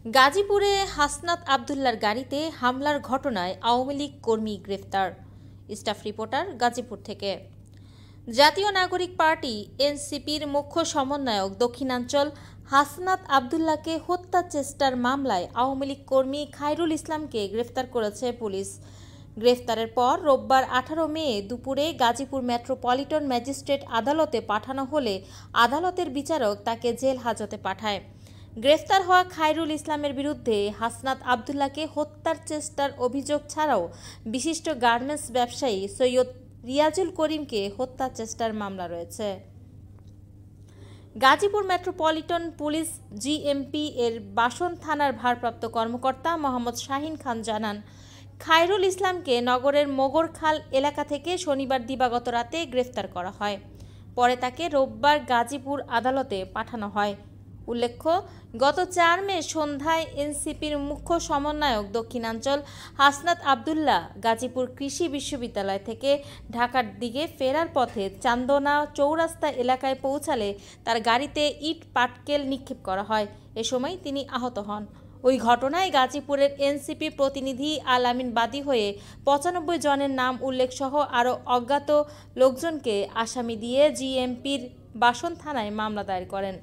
গাজীপুরে হাসনাত আবদুল্লার গাড়িতে হামলার ঘটনায় আওয়ামী লীগ কর্মী গ্রেফতার। স্টাফ রিপোর্টার, গাজীপুর থেকে। জাতীয় নাগরিক পার্টি এনসিপির মুখ্য সমন্বয়ক দক্ষিণাঞ্চল হাসনাত আবদুল্লাকে হত্যা চেষ্টার মামলায় আওয়ামী লীগ কর্মী খায়রুল ইসলামকে গ্রেফতার করেছে পুলিশ। গ্রেফতারের পর রোববার 18 মে দুপুরে গাজীপুর মেট্রোপলিটন ম্যাজিস্ট্রেট আদালতে পাঠানো হলে আদালতের বিচারক তাকে জেল হাজতে পাঠায়। গ্রেফতার হওয়া খায়রুল ইসলামের বিরুদ্ধে হাসনাত আবদুল্লাকে হত্যার চেষ্টার অভিযোগ ছাড়াও বিশিষ্ট গার্মেন্টস ব্যবসায়ী সৈয়দ রিয়াজুল করিমকে হত্যা চেষ্টার মামলা রয়েছে। গাজীপুর মেট্রোপলিটন পুলিশ জিএমপি এর বাসন থানার ভারপ্রাপ্ত কর্মকর্তা মোহাম্মদ শাহিন খান জানান, খায়রুল ইসলামকে নগরের মোগরখাল এলাকা থেকে শনিবার দিবাগত রাতে গ্রেফতার করা হয়। পরে তাকে রোববার গাজীপুর আদালতে পাঠানো হয়। উল্লেখ্য, গত 4 মে সন্ধ্যায় এনসিপির মুখ্য সমন্বয়ক দক্ষিণাঞ্চল হাসনাত আবদুল্লাহ গাজীপুর কৃষি বিশ্ববিদ্যালয় থেকে ঢাকার দিকে ফেরার পথে চান্দনা চৌরাস্তা এলাকায় পৌঁছালে তার গাড়িতে ইট পাটকেল নিক্ষেপ করা হয়। এ সময় তিনি আহত হন। ওই ঘটনায় গাজীপুরের এনসিপি প্রতিনিধি আল আমিন বাদী হয়ে 95 জনের নাম উল্লেখ সহ আরও অজ্ঞাত লোকজনকে আসামি দিয়ে জিএমপির বাসন থানায় মামলা দায়ের করেন।